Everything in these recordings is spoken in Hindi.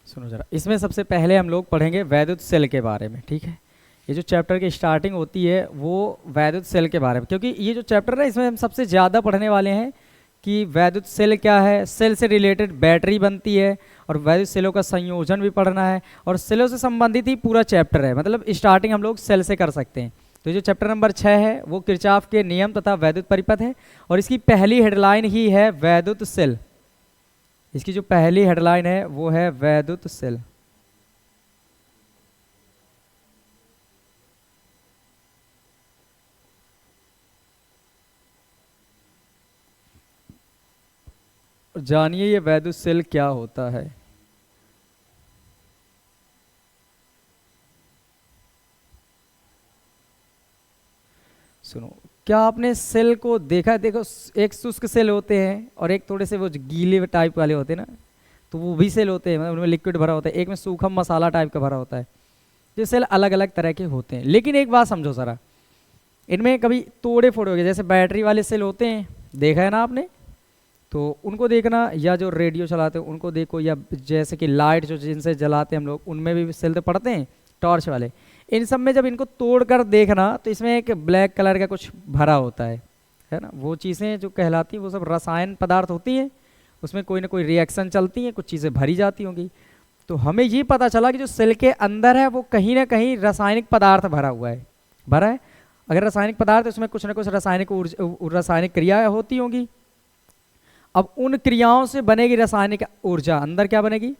सुनो जरा, इसमें सबसे पहले हम लोग पढ़ेंगे वैद्युत सेल के बारे में, ठीक है। ये जो चैप्टर की स्टार्टिंग होती है वो वैद्युत सेल के बारे में, क्योंकि ये जो चैप्टर है इसमें हम सबसे ज़्यादा पढ़ने वाले हैं कि वैद्युत सेल क्या है, सेल से रिलेटेड बैटरी बनती है और वैद्युत सेलों का संयोजन भी पढ़ना है, और सेलों से संबंधित ही पूरा चैप्टर है, मतलब स्टार्टिंग हम लोग सेल से कर सकते हैं। तो जो चैप्टर नंबर 6 है वो किरचॉफ के नियम तथा वैद्युत परिपथ है, और इसकी पहली हेडलाइन ही है वैद्युत सेल। इसकी जो पहली हेडलाइन है वो है वैद्युत सेल। जानिए ये वैद्युत सेल क्या होता है। सुनो, क्या आपने सेल को देखा है? देखो, एक शुष्क सेल होते हैं और एक थोड़े से वो जो गीले टाइप वाले होते हैं ना, तो वो भी सेल होते हैं, मतलब उनमें लिक्विड भरा होता है, एक में सूखा मसाला टाइप का भरा होता है। ये सेल अलग अलग तरह के होते हैं, लेकिन एक बात समझो जरा, इनमें कभी तोड़े फोड़े हो गए, जैसे बैटरी वाले सेल होते हैं, देखा है ना आपने, तो उनको देखना, या जो रेडियो चलाते हैं उनको देखो, या जैसे कि लाइट जो जिनसे जलाते हैं हम लोग, उनमें भी सेल तो पड़ते हैं, टॉर्च वाले। इन सब में जब इनको तोड़ कर देखना तो इसमें एक ब्लैक कलर का कुछ भरा होता है ना। वो चीज़ें जो कहलाती हैं वो सब रसायन पदार्थ होती हैं, उसमें कोई ना कोई रिएक्शन चलती है, कुछ चीज़ें भरी जाती होंगी। तो हमें ये पता चला कि जो सेल के अंदर है वो कहीं ना कहीं रासायनिक पदार्थ भरा हुआ है, भरा है। अगर रासायनिक पदार्थ है उसमें कुछ ना कुछ रासायनिक रासायनिक क्रियाएं होती होंगी। अब उन क्रियाओं से बनेगी रासायनिक ऊर्जा, अंदर क्या बनेगी?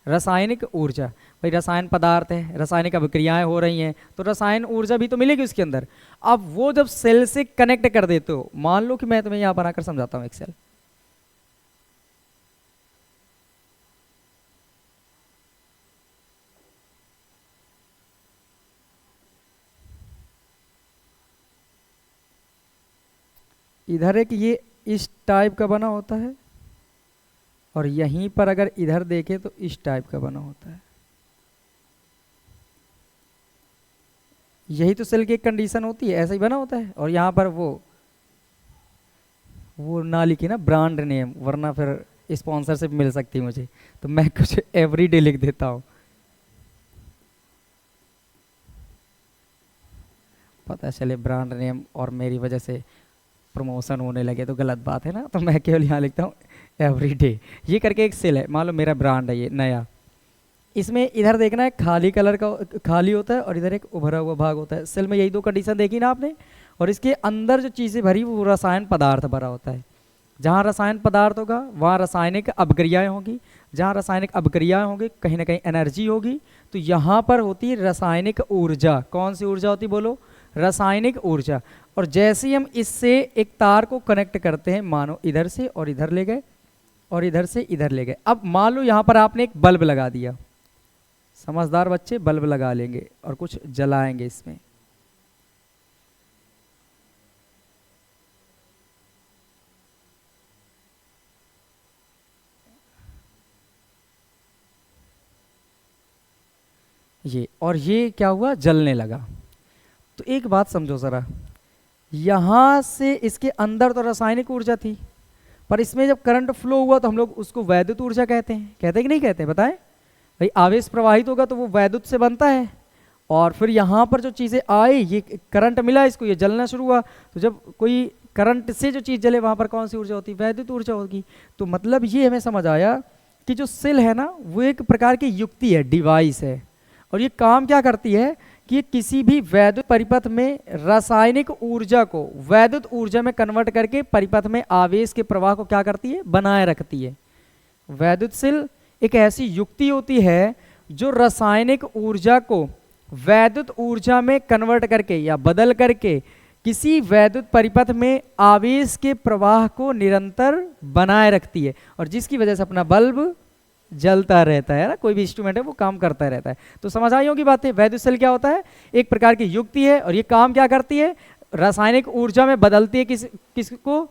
रासायनिक ऊर्जा। भाई रसायन पदार्थ है, रासायनिक अभिक्रियाएं हो रही हैं, तो रसायन ऊर्जा भी तो मिलेगी उसके अंदर। अब वो जब सेल से कनेक्ट कर देते हो, मान लो कि मैं तुम्हें यहां बनाकर समझाता हूं एक सेल, इधर एक ये इस टाइप का बना होता है, और यहीं पर अगर इधर देखें तो इस टाइप का बना होता है। यही तो सेल की एक कंडीशन होती है, ऐसा ही बना होता है। और यहाँ पर वो ना लिखी ना ब्रांड नेम, वरना फिर स्पॉन्सरशिप मिल सकती है मुझे, तो मैं कुछ एवरीडे लिख देता हूँ। पता चले ब्रांड नेम और मेरी वजह से प्रमोशन होने लगे तो गलत बात है ना, तो मैं केवल यहाँ लिखता हूँ एवरीडे। ये करके एक सेल है, मान लो मेरा ब्रांड है ये नया। इसमें इधर देखना है खाली कलर का खाली होता है, और इधर एक उभरा हुआ भाग होता है। सेल में यही दो कंडीशन देखी ना आपने, और इसके अंदर जो चीज़ें भरी वो रसायन पदार्थ भरा होता है। जहाँ रसायन पदार्थ होगा वहाँ रासायनिक अभिक्रियाएं होंगी, जहाँ रासायनिक अभिक्रियाएं होंगी कहीं ना कहीं एनर्जी होगी। तो यहाँ पर होती है रासायनिक ऊर्जा। कौन सी ऊर्जा होती बोलो? रासायनिक ऊर्जा। और जैसे ही हम इससे एक तार को कनेक्ट करते हैं, मानो इधर से और इधर ले गए और इधर से इधर ले गए, अब मान लो यहाँ पर आपने एक बल्ब लगा दिया। समझदार बच्चे बल्ब लगा लेंगे और कुछ जलाएंगे इसमें। ये और ये क्या हुआ? जलने लगा। तो एक बात समझो ज़रा, यहाँ से इसके अंदर तो रासायनिक ऊर्जा थी, पर इसमें जब करंट फ्लो हुआ तो हम लोग उसको वैद्युत ऊर्जा कहते हैं। कहते हैं कि नहीं कहते हैं? बताएं भाई। आवेश प्रवाहित होगा तो वो वैद्युत से बनता है, और फिर यहाँ पर जो चीज़ें आई, ये करंट मिला इसको, ये जलना शुरू हुआ। तो जब कोई करंट से जो चीज़ जले वहाँ पर कौन सी ऊर्जा होती है? वैद्युत ऊर्जा होगी। तो मतलब ये हमें समझ आया कि जो सेल है ना वो एक प्रकार की युक्ति है, डिवाइस है। और ये काम क्या करती है कि किसी भी वैद्युत परिपथ में रासायनिक ऊर्जा को वैद्युत ऊर्जा में कन्वर्ट करके परिपथ में आवेश के प्रवाह को क्या करती है? बनाए रखती है। वैद्युत सेल एक ऐसी युक्ति होती है जो रासायनिक ऊर्जा को वैद्युत ऊर्जा में कन्वर्ट करके या बदल करके किसी वैद्युत परिपथ में आवेश के प्रवाह को निरंतर बनाए रखती है, और जिसकी वजह से अपना बल्ब जलता रहता है ना, कोई भी इंस्ट्रूमेंट है वो काम करता रहता है। तो समझ आई होगी बातें। वैद्युत सेल क्या होता है? एक प्रकार की युक्ति है, और ये काम क्या करती है? रासायनिक ऊर्जा में बदलती है किसको?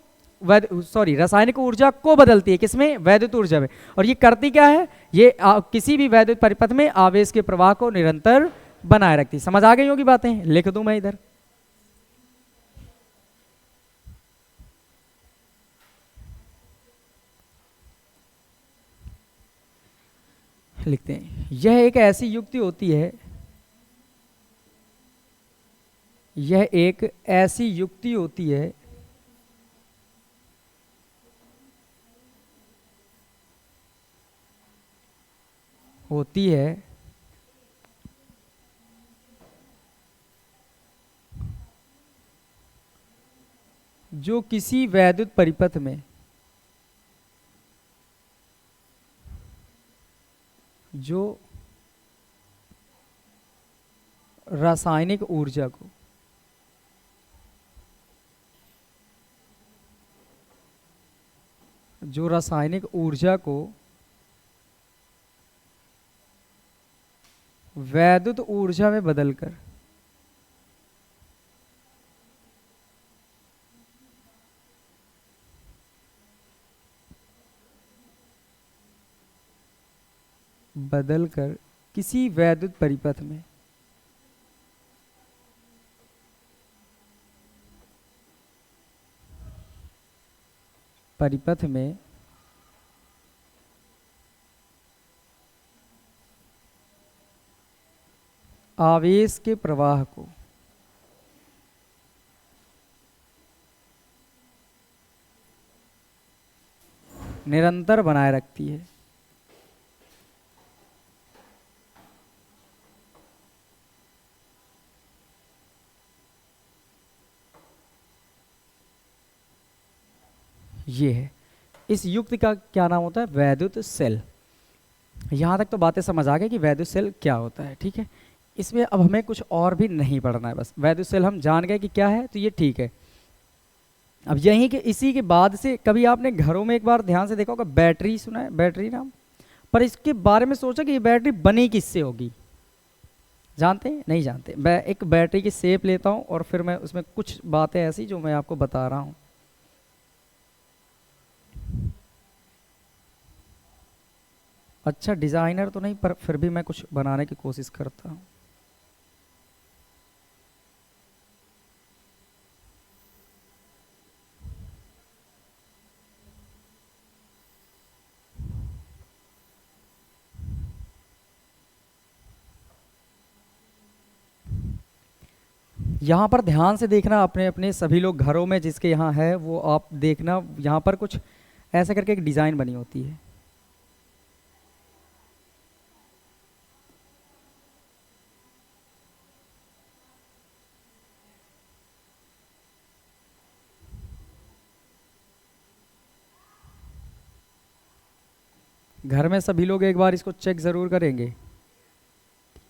रासायनिक ऊर्जा को बदलती है किसमें? वैद्युत ऊर्जा में। और ये करती क्या है? ये किसी भी वैद्युत परिपथ में आवेश के प्रवाह को निरंतर बनाए रखती है। समझ आ गई होगी बातें? लिख दूं मैं इधर? लिखते हैं, यह एक ऐसी युक्ति होती है, यह एक ऐसी युक्ति होती है होती है जो किसी वैद्युत परिपथ में जो रासायनिक ऊर्जा को वैद्युत ऊर्जा में बदलकर किसी वैद्युत परिपथ में आवेश के प्रवाह को निरंतर बनाए रखती है। ये है, इस युक्ति का क्या नाम होता है? वैद्युत सेल। यहाँ तक तो बातें समझ आ गई कि वैद्युत सेल क्या होता है, ठीक है। इसमें अब हमें कुछ और भी नहीं पढ़ना है, बस वैद्युत सेल हम जान गए कि क्या है, तो ये ठीक है। अब यहीं के इसी के बाद से कभी आपने घरों में एक बार ध्यान से देखा होगा, बैटरी सुना है, बैटरी नाम, पर इसके बारे में सोचा कि ये बैटरी बनी किससे होगी? जानते हैं? नहीं जानते। मैं एक बैटरी की शेप लेता हूँ और फिर मैं उसमें कुछ बातें ऐसी जो मैं आपको बता रहा हूँ। अच्छा डिज़ाइनर तो नहीं, पर फिर भी मैं कुछ बनाने की कोशिश करता हूँ। यहाँ पर ध्यान से देखना, अपने अपने सभी लोग घरों में जिसके यहाँ है वो आप देखना, यहाँ पर कुछ ऐसा करके एक डिज़ाइन बनी होती है। घर में सभी लोग एक बार इसको चेक ज़रूर करेंगे,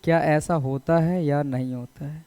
क्या ऐसा होता है या नहीं होता है।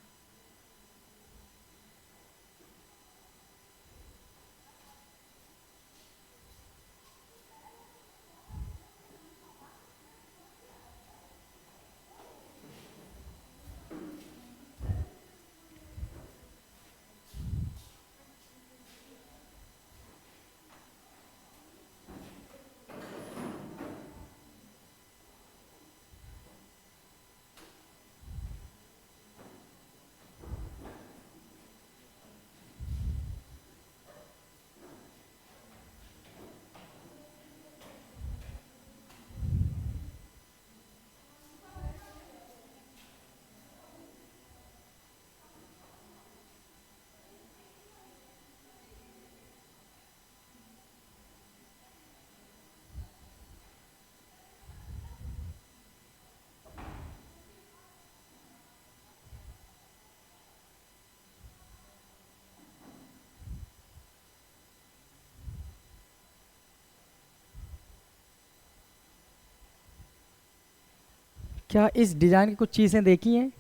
क्या इस डिज़ाइन की कुछ चीज़ें देखी हैं?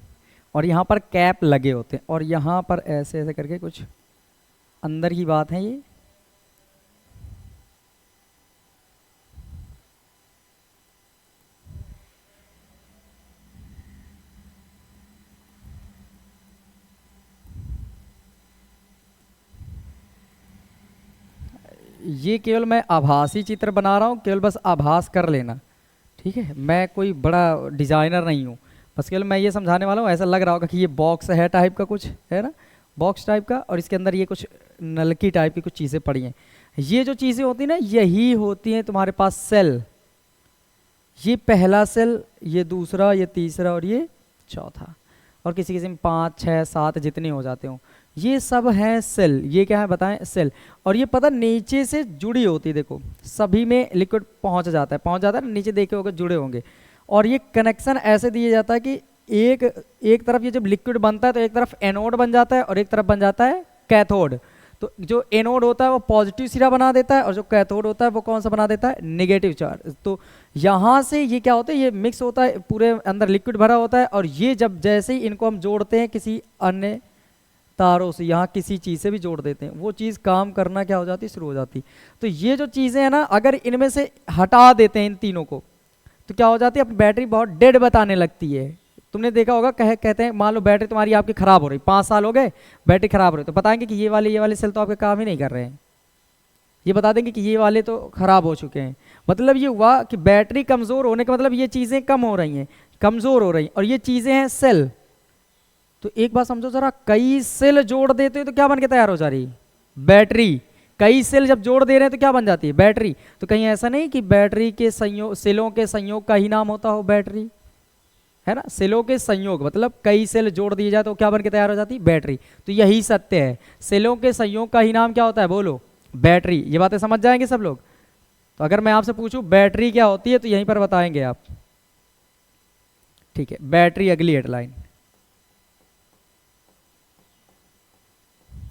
और यहाँ पर कैप लगे होते हैं और यहाँ पर ऐसे ऐसे करके कुछ अंदर की बात है ये केवल मैं आभासी चित्र बना रहा हूँ, केवल बस आभास कर लेना, ठीक है। मैं कोई बड़ा डिज़ाइनर नहीं हूँ, बस केवल मैं ये समझाने वाला हूँ। ऐसा लग रहा होगा कि ये बॉक्स है टाइप का, कुछ है ना, बॉक्स टाइप का, और इसके अंदर ये कुछ नलकी टाइप की कुछ चीज़ें पड़ी हैं। ये जो चीज़ें होती हैं ना, यही होती हैं तुम्हारे पास सेल। ये पहला सेल, ये दूसरा, ये तीसरा और ये चौथा, और किसी किसी में 5 6 7 जितने हो जाते हो, ये सब हैं सेल। ये क्या है बताएं? सेल। और ये पता नीचे से जुड़ी होती है, देखो सभी में लिक्विड पहुंच जाता है ना, नीचे देखे होंगे जुड़े होंगे। और ये कनेक्शन ऐसे दिया जाता है कि एक तरफ ये जब लिक्विड बनता है तो एक तरफ एनोड बन जाता है और एक तरफ बन जाता है कैथोड। तो जो एनोड होता है वो पॉजिटिव सिरा बना देता है और जो कैथोड होता है वो कौन सा बना देता है? Negative charge. तो यहाँ से ये क्या होता है, ये मिक्स होता है, पूरे अंदर लिक्विड भरा होता है, और ये जब जैसे ही इनको हम जोड़ते हैं किसी अन्य तारों से, यहाँ किसी चीज़ से भी जोड़ देते हैं, वो चीज़ काम करना क्या हो जाती है? शुरू हो जाती। तो ये जो चीज़ें हैं ना, अगर इनमें से हटा देते हैं इन तीनों को, तो क्या हो जाती है? अपनी बैटरी बहुत डेड बताने लगती है। तुमने देखा होगा, कहते हैं मान लो बैटरी तुम्हारी आपकी खराब हो रही, 5 साल हो गए बैटरी खराब हो रही, तो बताएंगे कि ये वाले सेल तो आपके काम ही नहीं कर रहे हैं, ये बता देंगे कि ये वाले तो खराब हो चुके हैं। मतलब ये हुआ कि बैटरी कमज़ोर होने का मतलब ये चीज़ें कम हो रही हैं, कमज़ोर हो रही हैं, और ये चीज़ें हैं सेल। तो एक बात समझो जरा, कई सेल जोड़ देते हैं तो क्या बन के तैयार हो जा रही? बैटरी। कई सेल जब जोड़ दे रहे हैं तो क्या बन जाती है? बैटरी। तो कहीं ऐसा नहीं कि बैटरी के संयोग, सेलों के संयोग का ही नाम होता हो बैटरी, है ना? सेलों के संयोग मतलब कई सेल जोड़ दिए जाए तो क्या बन के तैयार हो जाती है? बैटरी। तो यही सत्य है, सेलों के संयोग का ही नाम क्या होता है? बोलो, बैटरी। ये बातें समझ जाएंगे सब लोग? तो अगर मैं आपसे पूछूं बैटरी क्या होती है तो यहीं पर बताएंगे आप, ठीक है? बैटरी अगली हेडलाइन।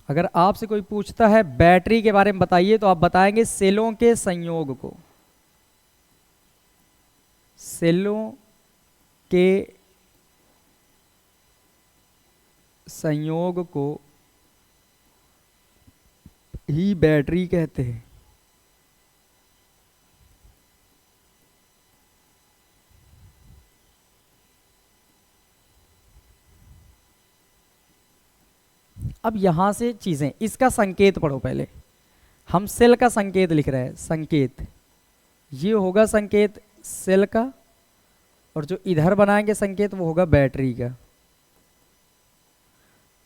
अगर आपसे कोई पूछता है बैटरी के बारे में बताइए तो आप बताएंगे सेलों के संयोग को, सेलों के संयोग को ही बैटरी कहते हैं। अब यहां से चीजें, इसका संकेत पढ़ो पहले। हम सेल का संकेत लिख रहे हैं, संकेत ये होगा संकेत सेल का, और जो इधर बनाएंगे संकेत वो होगा बैटरी का।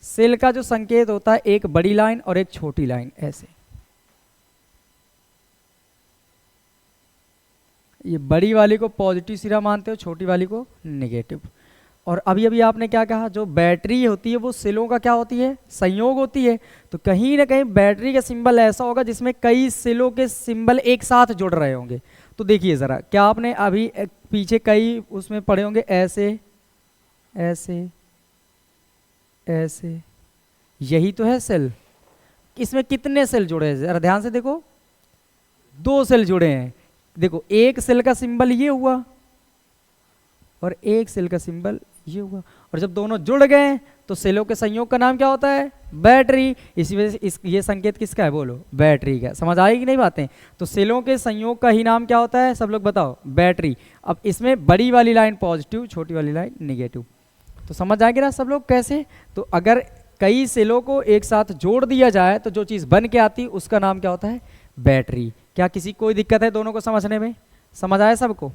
सेल का जो संकेत होता है एक बड़ी लाइन और एक छोटी लाइन, ऐसे। ये बड़ी वाली को पॉजिटिव सिरा मानते हो, छोटी वाली को नेगेटिव। और अभी अभी आपने क्या कहा, जो बैटरी होती है वो सेलों का क्या होती है? संयोग होती है। तो कहीं ना कहीं बैटरी का सिंबल ऐसा होगा जिसमें कई सेलों के सिंबल एक साथ जुड़ रहे होंगे। तो देखिए ज़रा, क्या आपने अभी पीछे कई उसमें पढ़े होंगे, ऐसे ऐसे ऐसे, यही तो है सेल। इसमें कितने सेल जुड़े हैं? ज़रा ध्यान से देखो, 2 सेल जुड़े हैं। देखो एक सेल का सिंबल ये हुआ और एक सेल का सिंबल ये हुआ, और जब दोनों जुड़ गए तो सेलों के संयोग का नाम क्या होता है? बैटरी। इसी वजह से ये संकेत किसका है? बोलो, बैटरी का। समझ आई कि नहीं बातें? तो सेलों के संयोग का ही नाम क्या होता है? सब लोग बताओ, बैटरी। अब इसमें बड़ी वाली लाइन पॉजिटिव, छोटी वाली लाइन नेगेटिव। तो समझ आएगी ना सब लोग कैसे? तो अगर कई सेलों को एक साथ जोड़ दिया जाए तो जो चीज़ बन के आती उसका नाम क्या होता है? बैटरी। क्या किसी कोई दिक्कत है दोनों को समझने में? समझ आया सबको?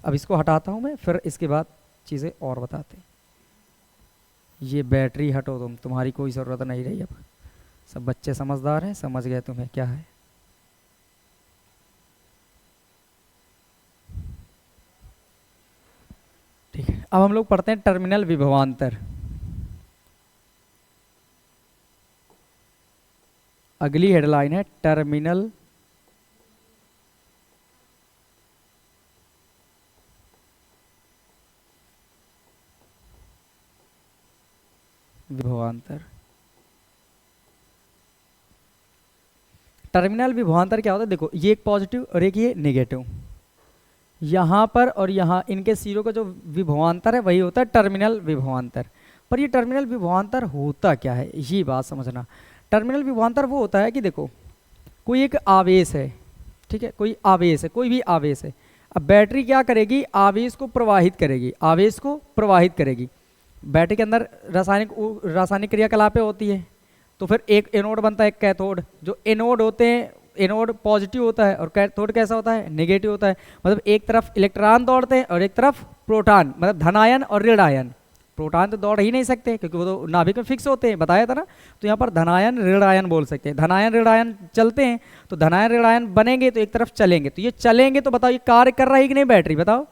अब इसको हटाता हूँ मैं, फिर इसके बाद चीज़ें और बताते हैं। ये बैटरी हटो, तुम्हारी कोई ज़रूरत नहीं रही। अब सब बच्चे समझदार हैं, समझ गए तुम्हें क्या है। ठीक है, अब हम लोग पढ़ते हैं टर्मिनल विभवांतर। अगली हेडलाइन है टर्मिनल विभवांतर। टर्मिनल विभवांतर क्या होता है? देखो, ये एक पॉजिटिव और एक ये नेगेटिव, यहाँ पर और यहाँ इनके सिरों का जो विभवांतर है वही होता है टर्मिनल विभवांतर। पर ये टर्मिनल विभवांतर होता क्या है, ये बात समझना। टर्मिनल विभवांतर वो होता है कि देखो, कोई एक आवेश है, ठीक है, कोई आवेश है, कोई भी आवेश है। अब बैटरी क्या करेगी? आवेश को प्रवाहित करेगी, आवेश को प्रवाहित करेगी। बैटरी के अंदर रासायनिक क्रियाकलापें होती है, तो फिर एक एनोड बनता है, एक कैथोड। जो एनोड होते हैं, एनोड पॉजिटिव होता है और कैथोड कैसा होता है? नेगेटिव होता है। मतलब एक तरफ इलेक्ट्रॉन दौड़ते हैं और एक तरफ प्रोटॉन, मतलब धनायन और ऋण आयन। प्रोटॉन तो दौड़ ही नहीं सकते क्योंकि वो तो नाभिक में फिक्स होते हैं, बताया था ना। तो यहाँ पर धनायन ऋण आयन बोल सकते हैं। धनायन ऋण आयन चलते हैं, तो धनायन ऋण आयन बनेंगे तो एक तरफ चलेंगे। तो ये चलेंगे तो बताओ, ये कार्य कर रहा है कि नहीं बैटरी? बताओ,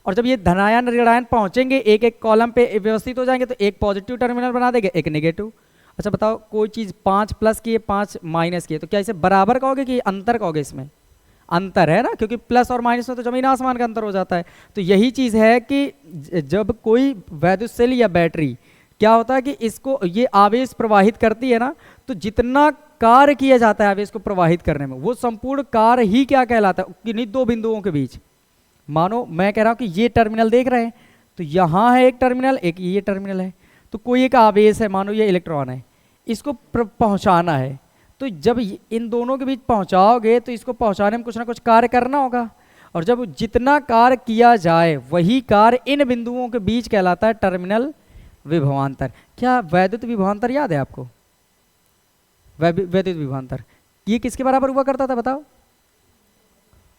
और जब ये धनायन ऋणायन पहुंचेंगे एक एक कॉलम पे व्यवस्थित हो जाएंगे, तो एक पॉजिटिव टर्मिनल बना देंगे, एक नेगेटिव। अच्छा बताओ, कोई चीज़ 5 प्लस की है 5 माइनस की है, तो क्या इसे बराबर कहोगे कि अंतर कहोगे? इसमें अंतर है ना, क्योंकि प्लस और माइनस में तो जमीन आसमान का अंतर हो जाता है। तो यही चीज़ है कि जब कोई वैद्युत सेल या बैटरी क्या होता है कि इसको ये आवेश प्रवाहित करती है ना, तो जितना कार्य किया जाता है आवेश को प्रवाहित करने में, वो संपूर्ण कार्य ही क्या कहलाता है? किन्हीं दो बिंदुओं के बीच। मानो मैं कह रहा हूं कि ये टर्मिनल देख रहे हैं, तो यहां है एक टर्मिनल, एक ये टर्मिनल है, तो कोई एक आवेश है, मानो ये इलेक्ट्रॉन है, इसको पहुंचाना है। तो जब इन दोनों के बीच पहुंचाओगे तो इसको पहुंचाने में कुछ ना कुछ कार्य करना होगा, और जब जितना कार्य किया जाए वही कार्य इन बिंदुओं के बीच कहलाता है टर्मिनल विभवांतर। क्या वैद्युत विभवांतर याद है आपको? वैद्युत विभवांतर ये किसके बराबर हुआ करता था बताओ?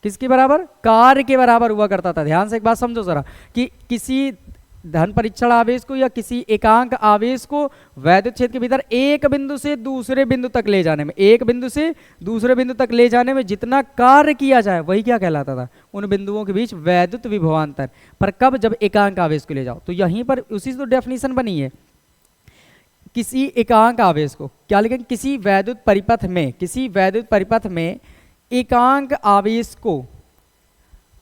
किसके बराबर? कार्य के बराबर हुआ करता था। ध्यान से एक बात समझो जरा, कि किसी धन परीक्षण आवेश को या किसी एकांक आवेश को वैद्युत क्षेत्र के भीतर एक बिंदु से दूसरे बिंदु तक ले जाने में, एक बिंदु से दूसरे बिंदु तक ले जाने में जितना कार्य किया जाए वही क्या कहलाता था? उन बिंदुओं के बीच वैद्युत विभवांतर। पर कब? जब एकांक आवेश को ले जाओ। तो यहीं पर उसी से तो डेफिनेशन बनी है। किसी एकांक आवेश को क्या लिखेंगे? किसी वैद्युत परिपथ में, किसी वैद्युत परिपथ में एकांक आवेश को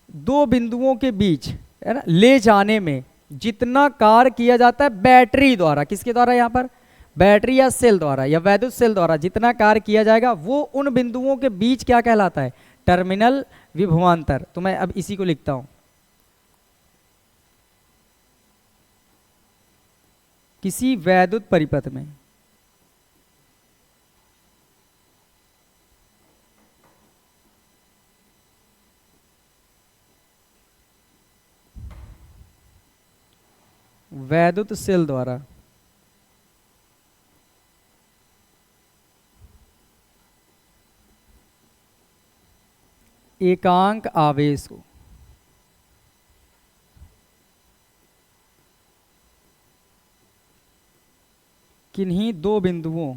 दो बिंदुओं के बीच है ना ले जाने में जितना कार्य किया जाता है बैटरी द्वारा, किसके द्वारा? यहाँ पर बैटरी या सेल द्वारा या वैद्युत सेल द्वारा जितना कार्य किया जाएगा वो उन बिंदुओं के बीच क्या कहलाता है? टर्मिनल विभवांतर। तो मैं अब इसी को लिखता हूं, किसी वैद्युत परिपथ में वैद्युत सेल द्वारा एकांक आवेश को किन्हीं दो बिंदुओं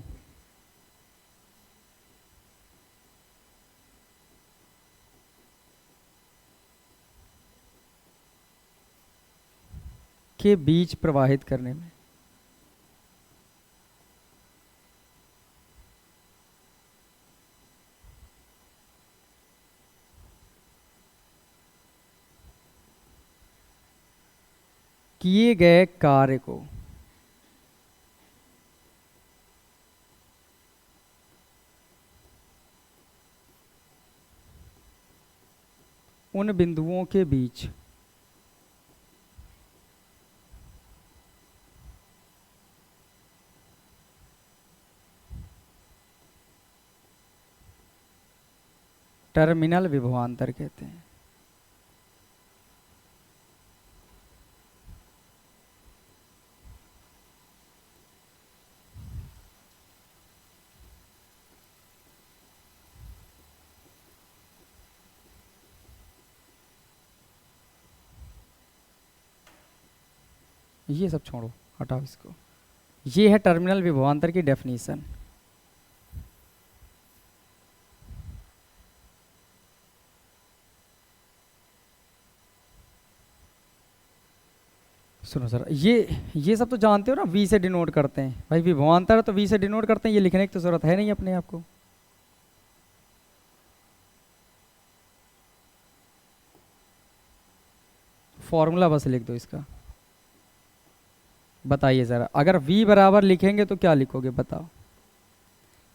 के बीच प्रवाहित करने में किए गए कार्य को उन बिंदुओं के बीच टर्मिनल विभवांतर कहते हैं। ये सब छोड़ो, हटाओ इसको। ये है टर्मिनल विभवांतर की डेफिनेशन। सुनो सर, ये सब तो जानते हो ना, वी से डिनोट करते हैं भाई, विभवांतर तो वी से डिनोट करते हैं, ये लिखने की तो जरूरत है नहीं अपने आप को। फॉर्मूला बस लिख दो इसका। बताइए जरा, अगर v बराबर लिखेंगे तो क्या लिखोगे बताओ?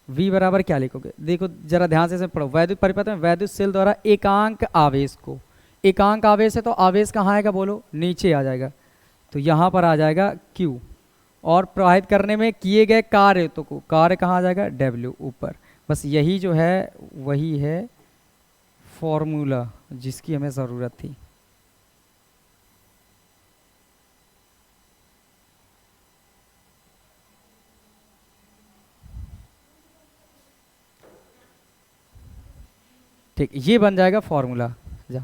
v बराबर क्या लिखोगे? देखो जरा ध्यान से पढ़ो। वैद्युत परिपथ में वैद्युत सेल द्वारा एकांक आवेश को, एकांक आवेश है तो आवेश कहाँ आएगा बोलो? नीचे आ जाएगा, तो यहाँ पर आ जाएगा q, और प्रवाहित करने में किए गए कार्य तो को कार्य कहाँ आ जाएगा? w ऊपर। बस यही जो है वही है फॉर्मूला जिसकी हमें ज़रूरत थी। ठीक, ये बन जाएगा फॉर्मूला। जा,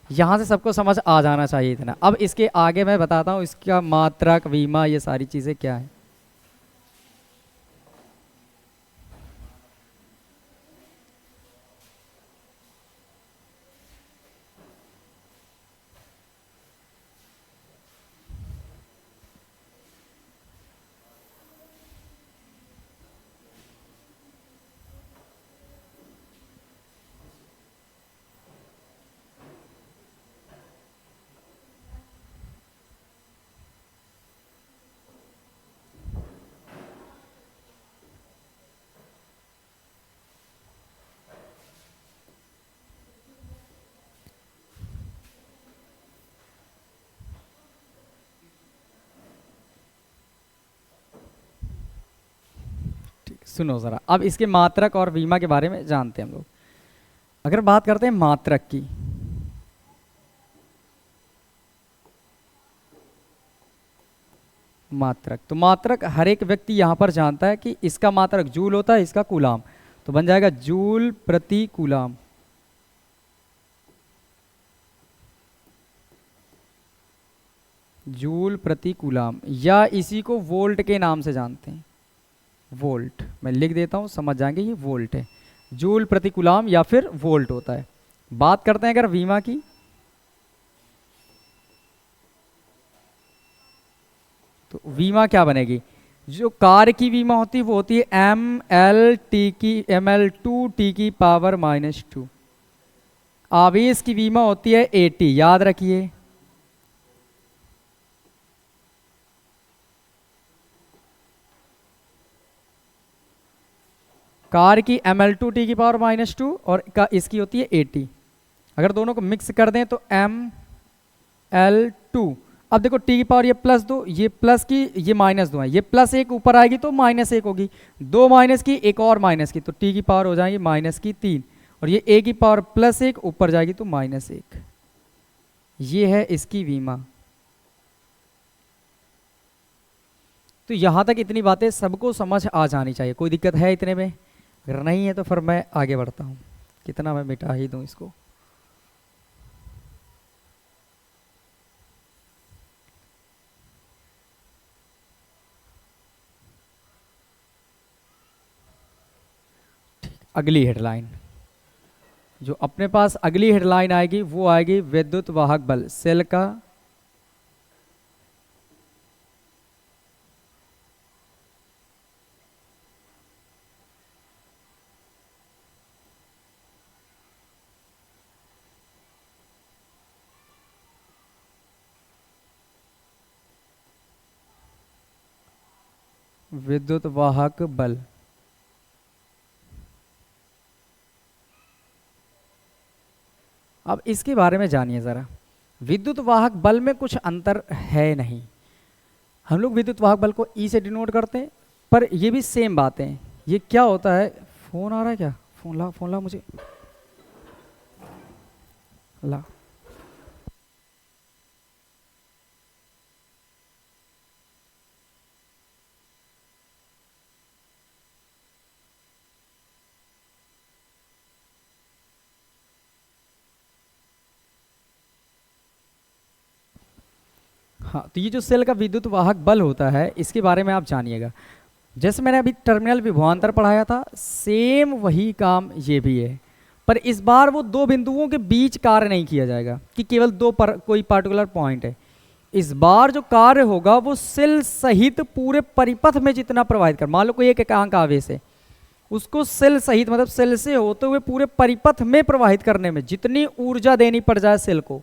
यहाँ से सबको समझ आ जाना चाहिए इतना। अब इसके आगे मैं बताता हूँ इसका मात्रक, वीमा, ये सारी चीज़ें क्या है। सुनो ज़रा, अब इसके मात्रक और वीमा के बारे में जानते हैं हम लोग। अगर बात करते हैं मात्रक की, मात्रक, तो मात्रक हर एक व्यक्ति यहाँ पर जानता है कि इसका मात्रक जूल होता है, इसका कूलाम, तो बन जाएगा जूल प्रति कूलाम। जूल प्रति कूलाम, या इसी को वोल्ट के नाम से जानते हैं, वोल्ट। मैं लिख देता हूँ, समझ जाएंगे, ये वोल्ट है, जूल प्रति कूलाम या फिर वोल्ट होता है। बात करते हैं अगर वीमा की, तो वीमा क्या बनेगी? जो कार की वीमा होती है वो होती है ml2t⁻²। आवेश की वीमा होती है AT, याद रखिए। कार की ml2t⁻² और इसकी होती है AT। अगर दोनों को मिक्स कर दें तो ml2, अब देखो टी की पावर ये +2, ये प्लस की, ये -2 है, ये +1 ऊपर आएगी तो -1 होगी, 2 माइनस की, एक और माइनस की, तो टी की पावर हो जाएगी -3, और ये a की पावर +1 ऊपर जाएगी तो -1। ये है इसकी वीमा। तो यहाँ तक इतनी बातें सबको समझ आ जानी चाहिए। कोई दिक्कत है इतने में? अगर नहीं है तो फिर मैं आगे बढ़ता हूँ। कितना मैं मिटा ही दूँ इसको। अगली हेडलाइन, जो अपने पास अगली हेडलाइन आएगी वो आएगी विद्युत वाहक बल, सेल का विद्युत वाहक बल। अब इसके बारे में जानिए ज़रा। विद्युत वाहक बल में कुछ अंतर है नहीं। हम लोग विद्युत वाहक बल को ई से डिनोट करते हैं, पर ये भी सेम बातें हैं। ये क्या होता है? फ़ोन आ रहा है क्या? फ़ोन ला मुझे, ला। हाँ, तो ये जो सेल का विद्युत वाहक बल होता है इसके बारे में आप जानिएगा। जैसे मैंने अभी टर्मिनल विभवांतर पढ़ाया था, सेम वही काम ये भी है, पर इस बार वो दो बिंदुओं के बीच कार्य नहीं किया जाएगा कि केवल कोई पार्टिकुलर पॉइंट है। इस बार जो कार्य होगा वो सेल सहित पूरे परिपथ में जितना प्रवाहित कर, मान लो कोई एक एकांक आवेश है, उसको सेल सहित मतलब सेल से होते हुए पूरे परिपथ में प्रवाहित करने में जितनी ऊर्जा देनी पड़ जाए सेल को,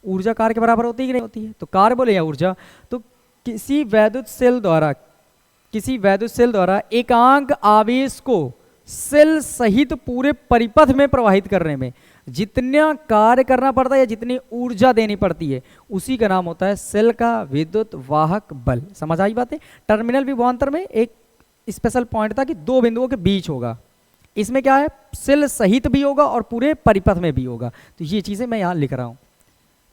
ऊर्जा कार्य के बराबर होती है कि नहीं होती है? तो कार्य बोले या ऊर्जा, तो किसी वैद्युत सेल द्वारा एकांक आवेश को सेल सहित पूरे परिपथ में प्रवाहित करने में जितना कार्य करना पड़ता है या जितनी ऊर्जा देनी पड़ती है उसी का नाम होता है सेल का विद्युत वाहक बल। समझ आई बातें? टर्मिनल विभवांतर में एक स्पेशल पॉइंट था कि दो बिंदुओं के बीच होगा, इसमें क्या है, सेल सहित भी होगा और पूरे परिपथ में भी होगा। तो ये चीजें मैं यहां लिख रहा हूं,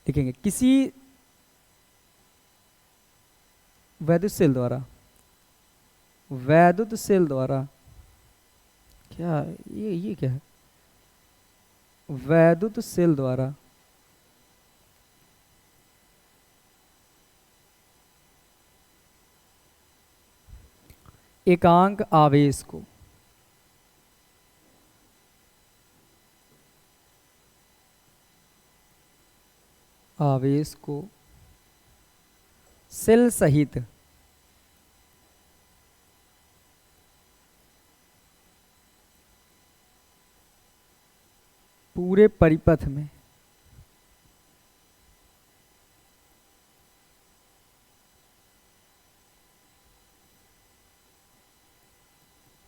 लिखेंगे किसी वैद्युत सेल द्वारा क्या ये क्या है? वैद्युत सेल द्वारा एकांक आवेश को सेल सहित पूरे परिपथ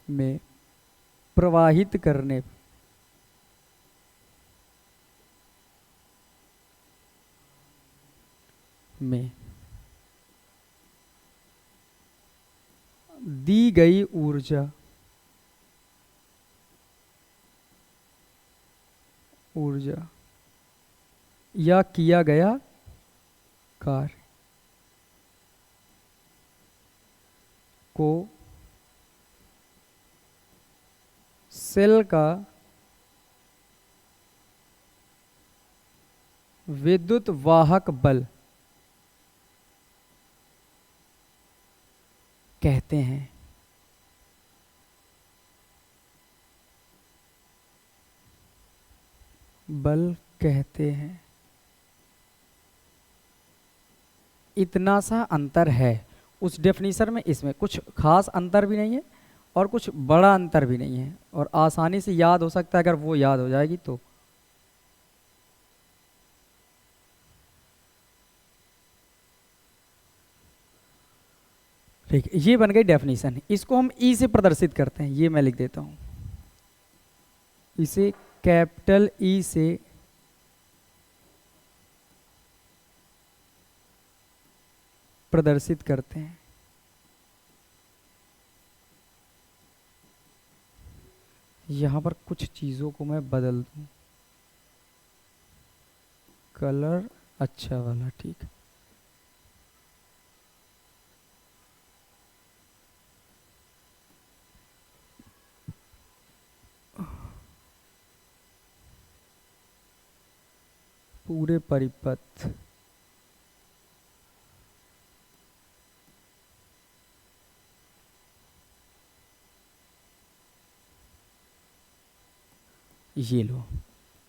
में प्रवाहित करने में दी गई ऊर्जा ऊर्जा या किया गया कार्य को सेल का विद्युत वाहक बल कहते हैं। बल कहते हैं। इतना सा अंतर है उस डेफिनेशन में, इसमें कुछ खास अंतर भी नहीं है और कुछ बड़ा अंतर भी नहीं है, और आसानी से याद हो सकता है अगर वो याद हो जाएगी तो। ठीक है, ये बन गई डेफिनेशन। इसको हम ई से प्रदर्शित करते हैं, ये मैं लिख देता हूं, इसे कैपिटल ई से प्रदर्शित करते हैं। यहां पर कुछ चीजों को मैं बदल दूं, कलर अच्छा वाला, ठीक। पूरे परिपथ ये लो,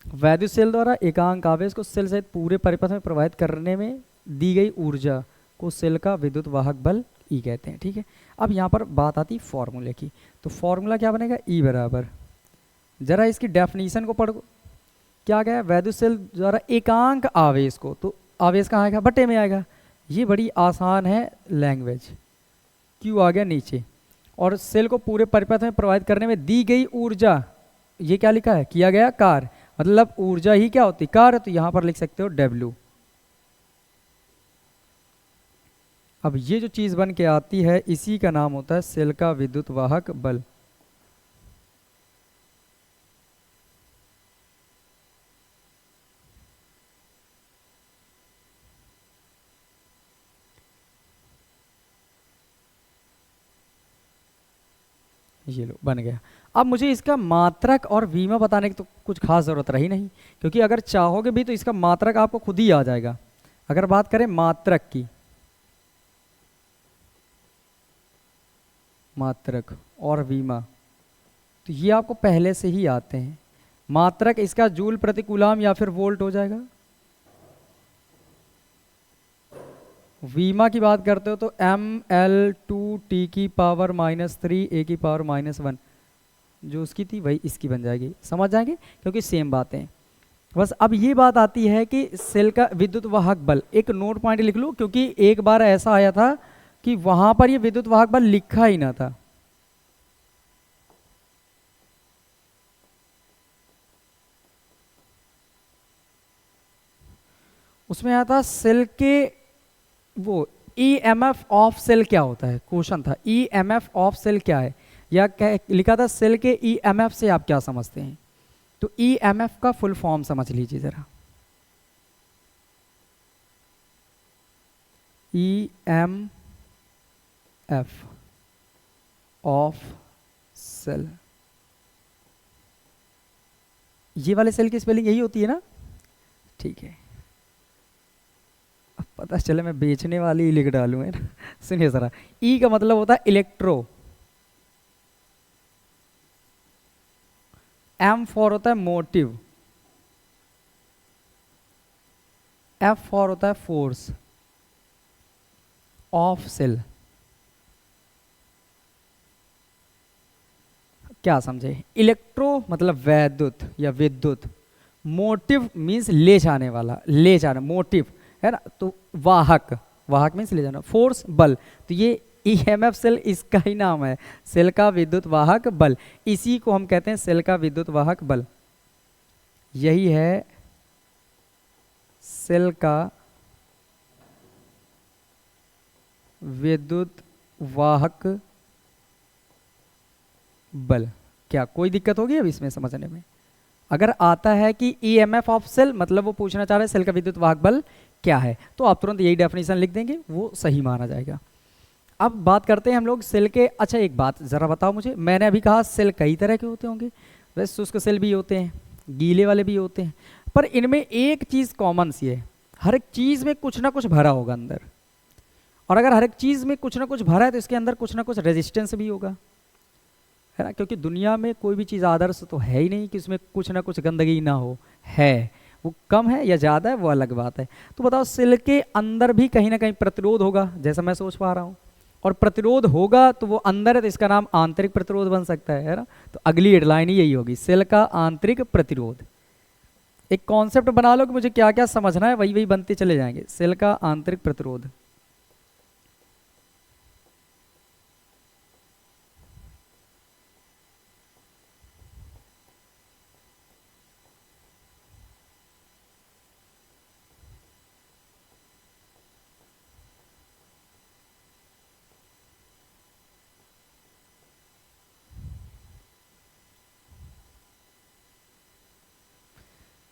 वैद्युत सेल द्वारा एकांक आवेश को सेल सहित पूरे परिपथ में प्रवाहित करने में दी गई ऊर्जा को सेल का विद्युत वाहक बल ई कहते हैं। ठीक है, अब यहाँ पर बात आती फॉर्मूले की, तो फॉर्मूला क्या बनेगा, ई बराबर, जरा इसकी डेफिनेशन को पढ़ो, क्या गया, वैद्युत सेल द्वारा एकांक आवेश को, तो आवेश कहाँ आएगा, बटे में आएगा। ये बड़ी आसान है लैंग्वेज, क्यू आ गया नीचे, और सेल को पूरे परिपथ में प्रवाहित करने में दी गई ऊर्जा, ये क्या लिखा है, किया गया कार्य, मतलब ऊर्जा ही क्या होती, कार्य, तो यहां पर लिख सकते हो W। अब ये जो चीज बन के आती है इसी का नाम होता है सेल का विद्युत वाहक बल। ये लो बन गया। अब मुझे इसका मात्रक और विमा बताने की तो कुछ खास जरूरत रही नहीं, क्योंकि अगर चाहोगे भी तो इसका मात्रक आपको खुद ही आ जाएगा। अगर बात करें मात्रक की, मात्रक और विमा, तो ये आपको पहले से ही आते हैं। मात्रक इसका जूल प्रति कूलम या फिर वोल्ट हो जाएगा। विमा की बात करते हो तो ml2t की पावर -3 a की पावर -1, जो उसकी थी वही इसकी बन जाएगी, समझ जाएंगे क्योंकि सेम बातें हैं। बस अब ये बात आती है कि सेल का विद्युत वाहक बल, एक नोट पॉइंट लिख लो, क्योंकि एक बार ऐसा आया था कि वहां पर ये विद्युत वाहक बल लिखा ही ना था। उसमें आया था सेल के वो EMF ऑफ सेल क्या होता है, क्वेश्चन था EMF ऑफ सेल क्या है, या क्या लिखा था सेल के EMF से आप क्या समझते हैं। तो EMF का फुल फॉर्म समझ लीजिए जरा, EMF ऑफ सेल, ये वाले सेल की स्पेलिंग यही होती है ना, ठीक है। अब पता चले मैं बेचने वाली ही लिख डालूं, है ना। सुनिए जरा, ई का मतलब होता है इलेक्ट्रो, एम फॉर होता है मोटिव, एफ फॉर होता है फोर्स ऑफ सेल। क्या समझे, इलेक्ट्रो मतलब वैद्युत या विद्युत, मोटिव मीन्स ले जाने वाला, ले जाना, मोटिव है ना, तो वाहक, वाहक मीन्स ले जाना, फोर्स बल, तो ये EMF सेल इसका ही नाम है, सेल का विद्युत वाहक बल, इसी को हम कहते हैं सेल का विद्युत वाहक बल। यही है सेल का विद्युत वाहक बल। क्या कोई दिक्कत होगी अब इसमें समझने में, अगर आता है कि ईएमएफ ऑफ सेल, मतलब वो पूछना चाह रहे हैं सेल का विद्युत वाहक बल क्या है, तो आप तुरंत यही डेफिनेशन लिख देंगे, वो सही माना जाएगा। अब बात करते हैं हम लोग सेल के। अच्छा एक बात ज़रा बताओ मुझे, मैंने अभी कहा सेल कई तरह के होते होंगे, वैसे शुष्क सेल भी होते हैं, गीले वाले भी होते हैं, पर इनमें एक चीज़ कॉमन सी है, हर एक चीज़ में कुछ ना कुछ भरा होगा अंदर, और अगर हर एक चीज़ में कुछ ना कुछ भरा है तो इसके अंदर कुछ ना कुछ रेजिस्टेंस भी होगा, है ना, क्योंकि दुनिया में कोई भी चीज़ आदर्श तो है ही नहीं कि उसमें कुछ ना कुछ गंदगी ना हो, है, वो कम है या ज़्यादा है वो अलग बात है। तो बताओ सेल के अंदर भी कहीं ना कहीं प्रतिरोध होगा, जैसा मैं सोच पा रहा हूँ, और प्रतिरोध होगा तो वो अंदर है तो इसका नाम आंतरिक प्रतिरोध बन सकता है ना। तो अगली हेडलाइन ही यही होगी, सेल का आंतरिक प्रतिरोध। एक कॉन्सेप्ट बना लो कि मुझे क्या क्या समझना है, वही वही बनते चले जाएंगे। सेल का आंतरिक प्रतिरोध,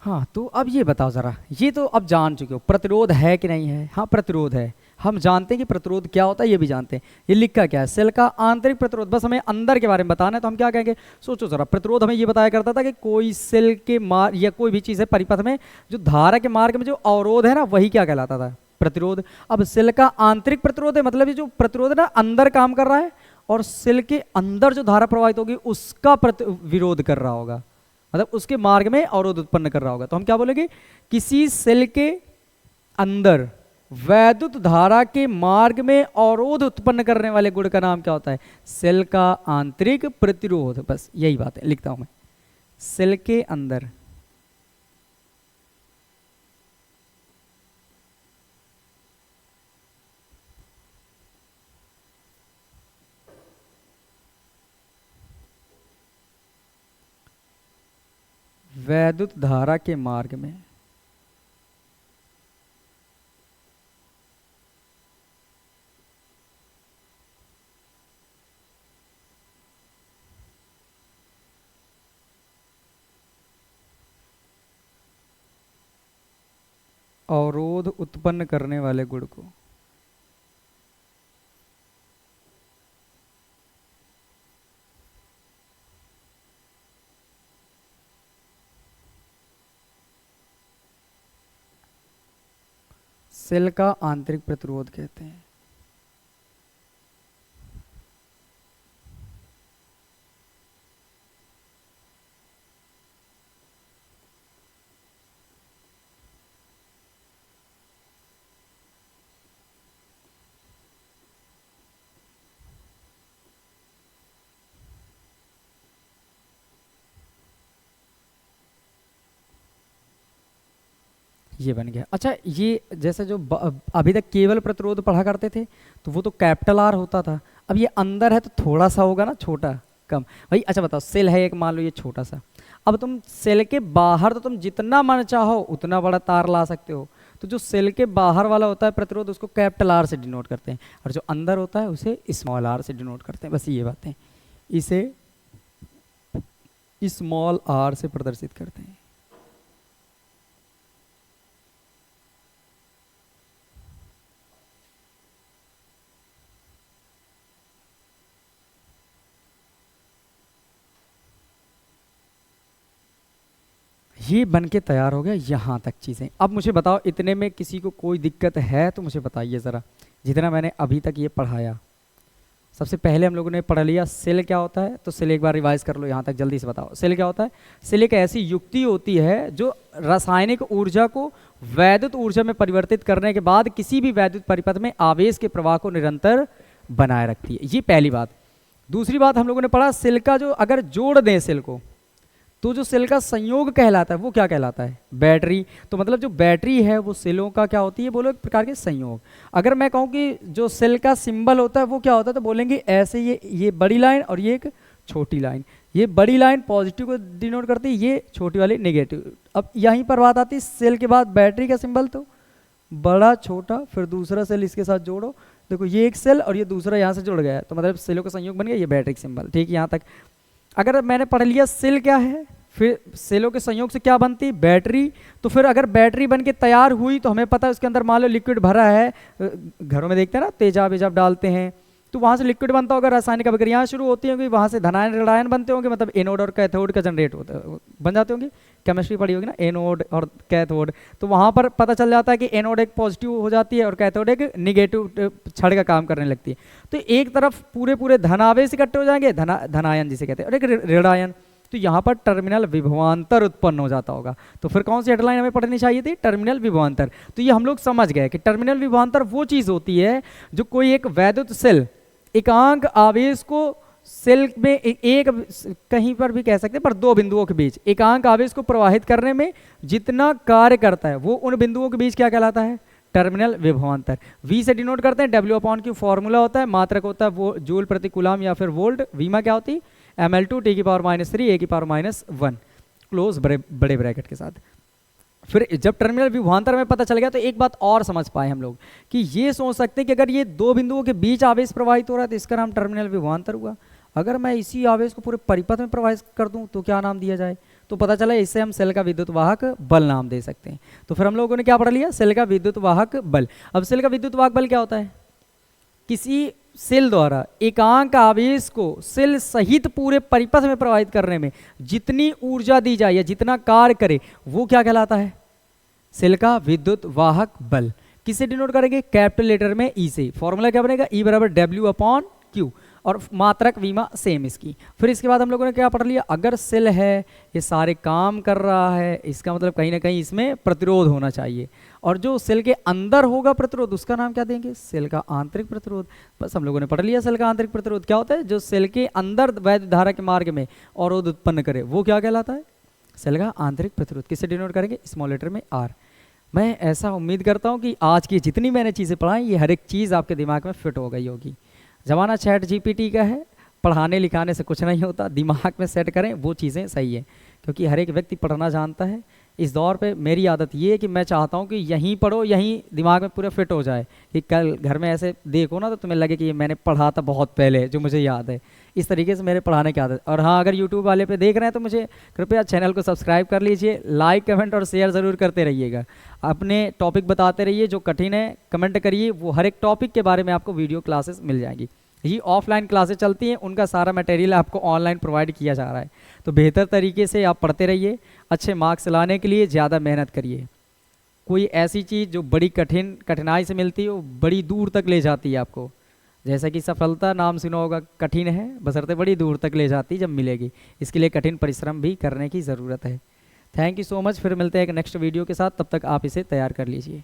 हाँ तो अब ये बताओ ज़रा, ये तो अब जान चुके हो प्रतिरोध है कि नहीं है। हाँ प्रतिरोध है, हम जानते हैं कि प्रतिरोध क्या होता है, ये भी जानते हैं। ये लिखा क्या है, सेल का आंतरिक प्रतिरोध, बस हमें अंदर के बारे में बताना है। तो हम क्या कहेंगे, सोचो ज़रा, प्रतिरोध हमें ये बताया करता था कि कोई सेल के मार्ग या कोई भी चीज़ है परिपथ में जो धारा के मार्ग में जो अवरोध है ना, वही क्या कहलाता था, प्रतिरोध। अब सेल का आंतरिक प्रतिरोध है, मतलब ये जो प्रतिरोध है ना अंदर काम कर रहा है, और सेल के अंदर जो धारा प्रवाहित होगी उसका विरोध कर रहा होगा, मतलब उसके मार्ग में अवरोध उत्पन्न कर रहा होगा। तो हम क्या बोलेंगे, किसी सेल के अंदर वैद्युत धारा के मार्ग में अवरोध उत्पन्न करने वाले गुण का नाम क्या होता है, सेल का आंतरिक प्रतिरोध। बस यही बात है, लिखता हूं मैं, सेल के अंदर वैद्युत धारा के मार्ग में अवरोध उत्पन्न करने वाले गुण को सेल का आंतरिक प्रतिरोध कहते हैं। ये बन गया। अच्छा ये जैसे जो अभी तक केवल प्रतिरोध पढ़ा करते थे तो वो तो कैपिटल आर होता था, अब ये अंदर है तो थोड़ा सा होगा ना, छोटा कम भाई। अच्छा बताओ, सेल है एक, मान लो ये छोटा सा, अब तुम सेल के बाहर तो तुम जितना मन चाहो उतना बड़ा तार ला सकते हो, तो जो सेल के बाहर वाला होता है प्रतिरोध उसको कैपिटल आर से डिनोट करते हैं, और जो अंदर होता है उसे स्मॉल आर से डिनोट करते हैं। बस ये बातें, इसे स्मॉल आर से प्रदर्शित करते हैं। ये बन के तैयार हो गया यहाँ तक चीज़ें। अब मुझे बताओ, इतने में किसी को कोई दिक्कत है तो मुझे बताइए ज़रा, जितना मैंने अभी तक ये पढ़ाया। सबसे पहले हम लोगों ने पढ़ लिया सेल क्या होता है, तो सेल एक बार रिवाइज कर लो यहाँ तक, जल्दी से बताओ सेल क्या होता है। सेल एक ऐसी युक्ति होती है जो रासायनिक ऊर्जा को वैद्युत ऊर्जा में परिवर्तित करने के बाद किसी भी वैद्युत परिपथ में आवेश के प्रवाह को निरंतर बनाए रखती है। ये पहली बात। दूसरी बात हम लोगों ने पढ़ा, सेल का जो अगर जोड़ दें सेल को, तो जो सेल का संयोग कहलाता है वो क्या कहलाता है, बैटरी। तो मतलब जो बैटरी है वो सेलों का क्या होती है, बोलो एक प्रकार के संयोग। अगर मैं कहूँ कि जो सेल का सिंबल होता है वो क्या होता है, तो बोलेंगे ऐसे, ये बड़ी लाइन और ये एक छोटी लाइन, ये बड़ी लाइन पॉजिटिव को डिनोट करती है, ये छोटी वाली नेगेटिव। अब यहीं पर बात आती है, सेल के बाद बैटरी का सिंबल, तो बड़ा छोटा फिर दूसरा सेल इसके साथ जोड़ो, देखो ये एक सेल और ये दूसरा यहाँ से जुड़ गया, तो मतलब सेलों का संयोग बन गया, ये बैटरी का सिंबल। ठीक, यहाँ तक अगर मैंने पढ़ लिया सेल क्या है, फिर सेलों के संयोग से क्या बनती, बैटरी। तो फिर अगर बैटरी बन के तैयार हुई तो हमें पता है उसके अंदर मान लो लिक्विड भरा है, घरों में देखते हैं ना तेजाब वेजाब डालते हैं, तो वहाँ से लिक्विड बनता होगा, रासायनिक अभिक्रियाएं शुरू होती होंगी, वहाँ से धनायन ऋणायन बनते होंगे, मतलब एनोड और कैथोड का जनरेट होता बन जाते होंगे, केमिस्ट्री पढ़ी होगी ना, एनोड और कैथोड। तो वहाँ पर पता चल जाता है कि एनोड एक पॉजिटिव हो जाती है और कैथोड एक निगेटिव छड़ का काम करने लगती है। तो एक तरफ पूरे पूरे धनावेश इकट्ठे हो जाएंगे, धनायन जिसे कहते हैं, और एक ऋणायन। तो यहाँ पर टर्मिनल विभवांतर उत्पन्न हो जाता होगा। तो फिर कौन सी हेडलाइन हमें पढ़नी चाहिए थी, टर्मिनल विभवांतर। तो ये हम लोग समझ गए कि टर्मिनल विभवांतर वो चीज़ होती है जो कोई एक वैद्युत सेल एकांक आवेश को सेल में एक कहीं पर भी कह सकते हैं पर दो बिंदुओं के बीच एकांक आवेश को प्रवाहित करने में जितना कार्य करता है वो उन बिंदुओं के बीच क्या कहलाता है, टर्मिनल विभवांतर। V से डिनोट करते हैं, W/Q फॉर्मूला होता है, मात्रक होता है वो जूल प्रति कूलम या फिर वोल्ट, वीमा क्या होती है ml2 T⁻³ A⁻1 क्लोज बड़े ब्रैकेट के साथ। फिर जब टर्मिनल विभवांतर में पता चल गया तो एक बात और समझ पाए हम लोग कि ये सोच सकते हैं कि अगर ये दो बिंदुओं के बीच आवेश प्रवाहित हो रहा है तो इसका नाम टर्मिनल विभवांतर हुआ। अगर मैं इसी आवेश को पूरे परिपथ में प्रवाहित कर दूं तो क्या नाम दिया जाए, तो पता चला इससे हम सेल का विद्युत वाहक बल नाम दे सकते हैं। तो फिर हम लोगों ने क्या पढ़ लिया, सेल का विद्युत वाहक बल। अब सेल का विद्युत वाहक बल क्या होता है, किसी सेल द्वारा एकांक आवेश को सेल सहित पूरे परिपथ में प्रवाहित करने में जितनी ऊर्जा दी जाए या जितना कार्य करे वो क्या कहलाता है, सेल का विद्युत वाहक बल। किससे डिनोट करेंगे, कैपिटल लेटर में ई से। फॉर्मूला क्या बनेगा, E = W/Q और मात्रक वीमा सेम इसकी। फिर इसके बाद हम लोगों ने क्या पढ़ लिया, अगर सेल है ये सारे काम कर रहा है इसका मतलब कहीं ना कहीं इसमें प्रतिरोध होना चाहिए, और जो सेल के अंदर होगा प्रतिरोध उसका नाम क्या देंगे, सेल का आंतरिक प्रतिरोध। बस हम लोगों ने पढ़ लिया सेल का आंतरिक प्रतिरोध क्या होता है, जो सेल के अंदर वैद्युत धारा के मार्ग में अवरोध उत्पन्न करे वो क्या कहलाता है, सेल का आंतरिक प्रतिरोध। किससे डिनोट करेंगे, स्मॉल लेटर में R। मैं ऐसा उम्मीद करता हूँ कि आज की जितनी मैंने चीज़ें पढ़ाई ये हर एक चीज़ आपके दिमाग में फिट हो गई होगी। ज़माना ChatGPT का है, पढ़ाने लिखाने से कुछ नहीं होता, दिमाग में सेट करें वो चीज़ें सही है, क्योंकि हर एक व्यक्ति पढ़ना जानता है। इस दौर पे मेरी आदत ये है कि मैं चाहता हूँ कि यहीं पढ़ो, यहीं दिमाग में पूरा फिट हो जाए, कि कल घर में ऐसे देखो ना तो तुम्हें लगे कि ये मैंने पढ़ा था बहुत पहले जो मुझे याद है। इस तरीके से मेरे पढ़ाने की आदत। और हाँ, अगर यूट्यूब वाले पे देख रहे हैं तो मुझे कृपया चैनल को सब्सक्राइब कर लीजिए, लाइक कमेंट और शेयर ज़रूर करते रहिएगा, अपने टॉपिक बताते रहिए, जो कठिन है कमेंट करिए, वो हर एक टॉपिक के बारे में आपको वीडियो क्लासेस मिल जाएंगी। ये ऑफलाइन क्लासेस चलती हैं, उनका सारा मटेरियल आपको ऑनलाइन प्रोवाइड किया जा रहा है, तो बेहतर तरीके से आप पढ़ते रहिए, अच्छे मार्क्स लाने के लिए ज़्यादा मेहनत करिए। कोई ऐसी चीज़ जो बड़ी कठिनाई से मिलती है वो बड़ी दूर तक ले जाती है आपको, जैसा कि सफलता नाम सुना होगा, कठिन है बशर्ते बड़ी दूर तक ले जाती जब मिलेगी, इसके लिए कठिन परिश्रम भी करने की ज़रूरत है। थैंक यू सो मच, फिर मिलते हैं एक नेक्स्ट वीडियो के साथ, तब तक आप इसे तैयार कर लीजिए।